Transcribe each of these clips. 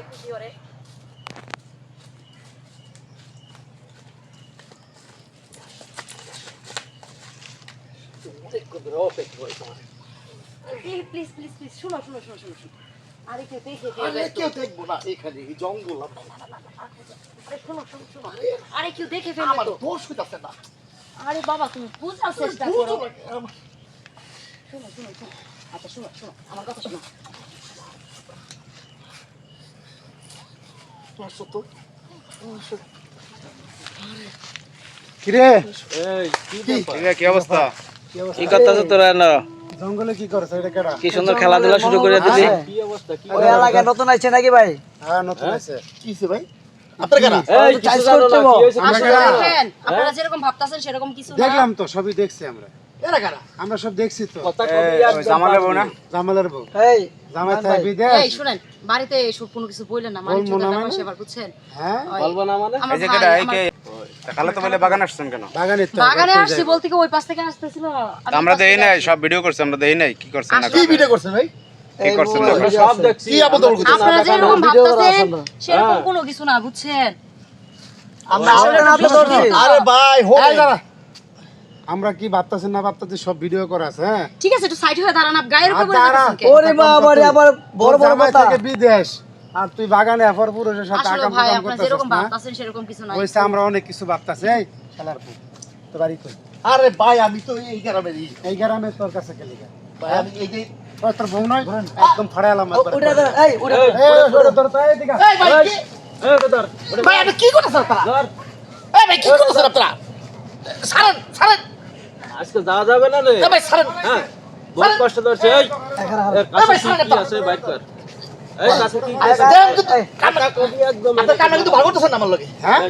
খুশি করে please please please শোনো শোনো শোনো শোনো আরে কেউ দেখে কেউ দেখবো না এখানে এই জঙ্গল আরে শোনো শোনো শোনো আরে কেউ দেখে ফেলবে আমার তো দোষ হইতাছে না আরে বাবা তুমি বুঝার চেষ্টা করো শোনো শোনো শোনো আচ্ছা শোনো শোনো আমার কথা শোনো কিরে কি অবস্থা কি করতেছ তোরা না জঙ্গলে কি করছ এটা কেডা কি সুন্দর খেলাধুলা শুরু করে দিলি কি অবস্থা কি ওই এলাকা নতুন আইছে নাকি ভাই? হ্যাঁ নতুন আছে কিছে ভাই আপনার কেন এই কিছু জানো না কি হইছে আসলে দেখেন আপনারা যেরকম ভাবতাছেন সেরকম কিছু না দেখলাম তো সবই দেখছি আমরা এরা কারা আমরা সব দেখছি তো কথা কবি একদম জামালে বউ না জামালের বউ এই জামাই তাই বিদেশ এই শুনেন বাড়িতে এসব কোনো কিছু বললেন না মানে বলবো না মানে? সেবার বুঝছেন হ্যাঁ বলবো না মানে আমার এই যে ভাই, কেডা এই আমার- কে তাহলে তো বলে বাগান আসছেন কেন বাগানে তো বাগানে আসছি বলতে কি ওই পাশ থেকে আসতেছিল তা আমরা দেই নাই সব ভিডিও করছি আমরা দেই নাই কি করছেন না কি ভিডিও করছেন ভাই কি করছেন না মোবাইল সব আছে। দেখছি কি আবদল করতেছেন আপনারা যেরকম ভিডিও করা ভাবতেছেন আছে না। সেরকম কোনো কিছু না বুঝছেন আমরা আসলে না তো ধরছি। আরে ভাই হোক এই দাঁড়া আমরা কি ভাবতাছেন না ভাবতাছি সব ভিডিও করা আছে হ্যাঁ ঠিক আছে একটু সাইড হয়ে দাঁড়ান আপ গায়ের উপর আর পড়ে দাঁড়া। যাচ্ছেন কে ওরে বাবা রে আবার বড় বড় জামাই কথা থেকে বিদেশ আর তুই বাগানে এফর পুরুষের সাথে আসলে আকাম ভাই কাম আপনারা করতেছিস যেরকম না ভাবতেছেন সেরকম কিছু না ওইসে আমরা অনেক কিছু ভাবতাছি এই শালার বউ তো বাড়ি কই আরে ভাই আমি তো এই গ্রামেরই এই গ্রামে তোর কাছে গেলি কেন? ভাই আমি এই যে ওই তোর বউ নয় একদম ফাড়াইলাম ওটা ধর এই ওটা ধর। তোর তো এইদিকে এই ভাই কি এই বেদার ভাই আপনি কি করতেছেন আপনারা ধর এই ভাই কি করতেছেন আপনারা ছাড়েন ছাড়েন আজকে যাওয়া যাবে না রে এই ভাই ছাড়েন হ্যাঁ বহুত কষ্ট ধরছে এই এখানে হাল। এর কাছে কি আছে বাইট কর এই কাছে কি আরে, আছে দেন কিন্তু এই, কথা কবি একদম আপনার কামটা কিন্তু ভালো করতেছেন না আমার লগে হ্যাঁ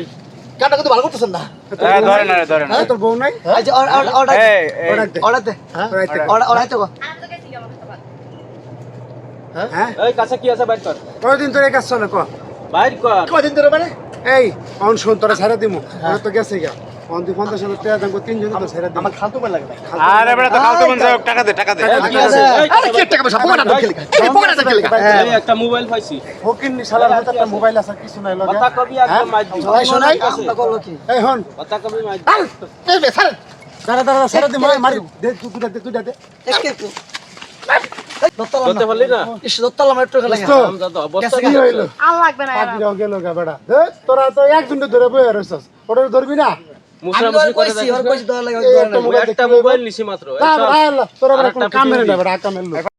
কামটা কিন্তু ভালো করতেছেন না ধরে না ধরে না এই তোর বউ নাই এই যে ওটা এই ওরা দে ওটা দে তোর আইতে কর। ওটা তো আমি তো গেছি আমার কথা বাদ। হ্যাঁ এই কাছে কি আছে বাইট কর কয়দিন তোর এই কাজ চলে ক বাইট কর কয়দিন ধরে মানে এই অন শুন তোরা ছেড়ে দিমু ওরা তো গেছে গা অন 50,000 টাকা দাম তিনজন তো ছেড়ে দিমু আমার খালতো ভাই লাগে ভাই আরে বেটা তো কালকে মন যাও টাকা দে টাকা দে কি আছে? আরে কি টাকা পয়সা পোকাটা তো খেলে এই পোকাটা তো খেলে এই একটা মোবাইল পাইছি ফকিন্নি শালার হাতে একটা মোবাইল আছে কিছু নাই লগে কথা কবি একদম মাইর দি ভাই শোনাই কামটা করলো কি? এই হন কথা কবি মাইর এই ভাই ছাড়েন দাঁড়া দাঁড়া ছেড়ে দিমু এই মারি দে তুই দে একে তো দত্তলাম করতে না পারলি না ইস দত্তলাম একটু খেলা তো আম যা তো অবস্থা কি হইলো আর লাগবে না পাগড়াও গেল গা বেড়া তোরা তো একজন ধরে বই রইছস ওটা ধরবি না আমি মুসরামুসরি ওর করে কইছি দেখিস ওর না? কইছি দর লাগে এই ওর একটা দর লাগে। একটা মোবাইল নিছি মাত্র না আল্লাহ তোরা আরেকটা কোনো কাম ভিডিও না দি। বেড়া কামের লোক